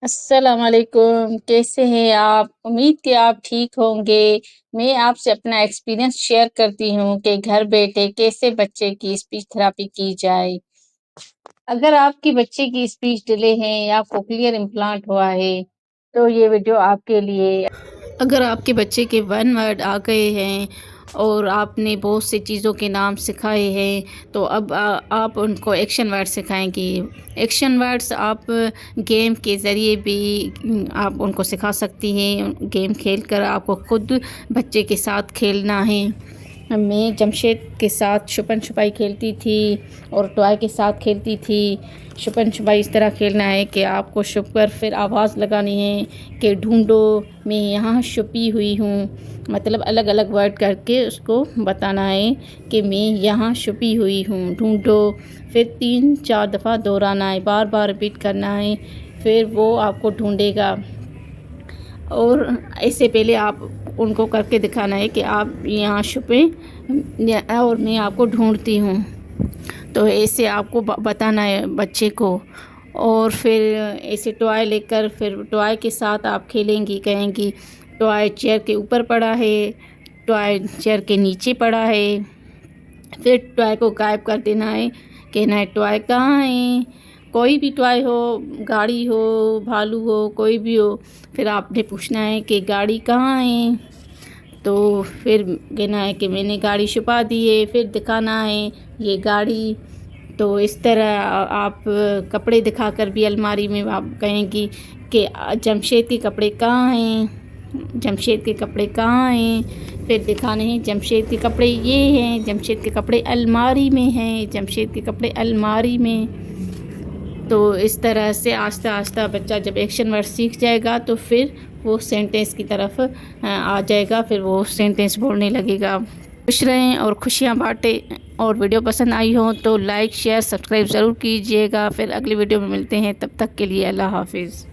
السلام علیکم، کیسے ہیں آپ؟ امید کہ آپ ٹھیک ہوں گے۔ میں آپ سے اپنا ایکسپیرینس شیئر کرتی ہوں کہ گھر بیٹھے کیسے بچے کی اسپیچ تھراپی کی جائے۔ اگر آپ کی بچے کی اسپیچ ڈیلے ہے یا کوکلیئر امپلانٹ ہوا ہے تو یہ ویڈیو آپ کے لیے۔ اگر آپ کے بچے کے 1 ورڈ آ گئے ہیں اور آپ نے بہت سی چیزوں کے نام سکھائے ہیں تو اب آپ ان کو ایکشن ورڈ سکھائیں گی۔ ایکشن ورڈز آپ گیم کے ذریعے بھی آپ ان کو سکھا سکتی ہیں۔ گیم کھیل کر آپ کو خود بچے کے ساتھ کھیلنا ہے۔ میں جمشید کے ساتھ چھپن چھپائی کھیلتی تھی اور ٹوائے کے ساتھ کھیلتی تھی۔ چھپن چھپائی اس طرح کھیلنا ہے کہ آپ کو چھپ کر پھر آواز لگانی ہے کہ ڈھونڈو میں یہاں چھپی ہوئی ہوں، مطلب الگ الگ ورڈ کر کے اس کو بتانا ہے کہ میں یہاں چھپی ہوئی ہوں، ڈھونڈو۔ پھر 3-4 دفعہ دہرانا ہے، بار بار ریپیٹ کرنا ہے، پھر وہ آپ کو ڈھونڈے گا۔ اور اس سے پہلے آپ ان کو کر کے دکھانا ہے کہ آپ یہاں چھپیں اور میں آپ کو ڈھونڈتی ہوں، تو ایسے آپ کو بتانا ہے بچے کو۔ اور پھر ایسے ٹوائے لے کر پھر ٹوائے کے ساتھ آپ کھیلیں گی، کہیں گی ٹوائے چیئر کے اوپر پڑا ہے، ٹوائے چیئر کے نیچے پڑا ہے۔ پھر ٹوائے کو غائب کر دینا ہے، کہنا ہے ٹوائے کہاں ہے؟ کوئی بھی ٹوائے ہو، گاڑی ہو، بھالو ہو، کوئی بھی ہو، پھر آپ نے پوچھنا ہے کہ گاڑی کہاں ہے؟ تو پھر کہنا ہے کہ میں نے گاڑی چھپا دی ہے، پھر دکھانا ہے یہ گاڑی۔ تو اس طرح آپ کپڑے دکھا کر بھی الماری میں آپ کہیں گی کہ جمشید کے کپڑے کہاں ہیں؟ جمشید کے کپڑے کہاں ہیں؟ پھر دکھانے ہیں جمشید کے کپڑے یہ ہیں، جمشید کے کپڑے الماری میں ہیں، جمشید کے کپڑے الماری میں۔ تو اس طرح سے آہستہ آہستہ بچہ جب ایکشن ورڈ سیکھ جائے گا تو پھر وہ سینٹینس کی طرف آ جائے گا، پھر وہ سینٹینس بولنے لگے گا۔ خوش رہیں اور خوشیاں بانٹیں، اور ویڈیو پسند آئی ہو تو لائک، شیئر، سبسکرائب ضرور کیجیے گا۔ پھر اگلی ویڈیو میں ملتے ہیں، تب تک کے لیے اللہ حافظ۔